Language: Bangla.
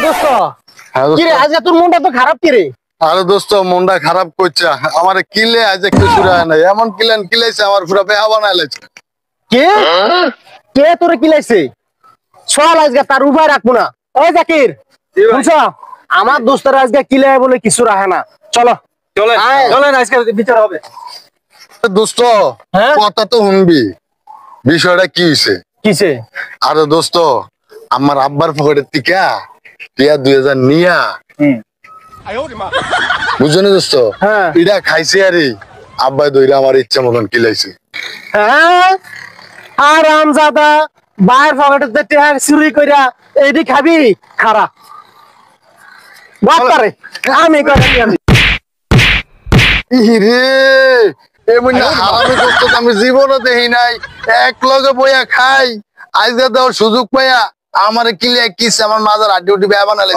দোস্ত হ্যাঁ কি রে, আজকে তোর মনটা তো খারাপ কি রে? আরে দোস্ত মনটা খারাপ করছে আমার কিলে আজ কিছু নাই এমন কিলেন কিলাইছে আমার পুরো বেহা বানাইছে। কে কে তোরে কিলাইছে? চল আজকে তার উপায় রাখবো না। ওই জাকির বুঝছ, আমার দোস্তের আজকে কিলাই বলে কিছু রাখে না। চলো চলেন আজকে বিচার হবে। দোস্ত হ্যাঁ? কথা তো শুনবি, বিষয়টা কি হয়েছে? কিসে? আরে দোস্ত আমার আব্বার পকেটের থেকে টিয়া 2000 নিয়া বুঝলি দোস্ত, হ্যাঁ। এটা খাইছে আরে আব্বাই দইরা আমার ইচ্ছা মতন কিলাইছে। হ্যাঁ আরামজাদা, বাইর পকেটে টেহা চুরি কইরা এইদি খাবি? খারা বাপারে, আমি ইরে এমন হারামি দোস্ত আমি জীবনও দেখি নাই। এক লগে বইয়া খাই, আজকে দেওয়ার সুযোগ পাইয়া আমার কিলে কিস আমার মাজার আড্ডি উঠি বেয়া বানালে।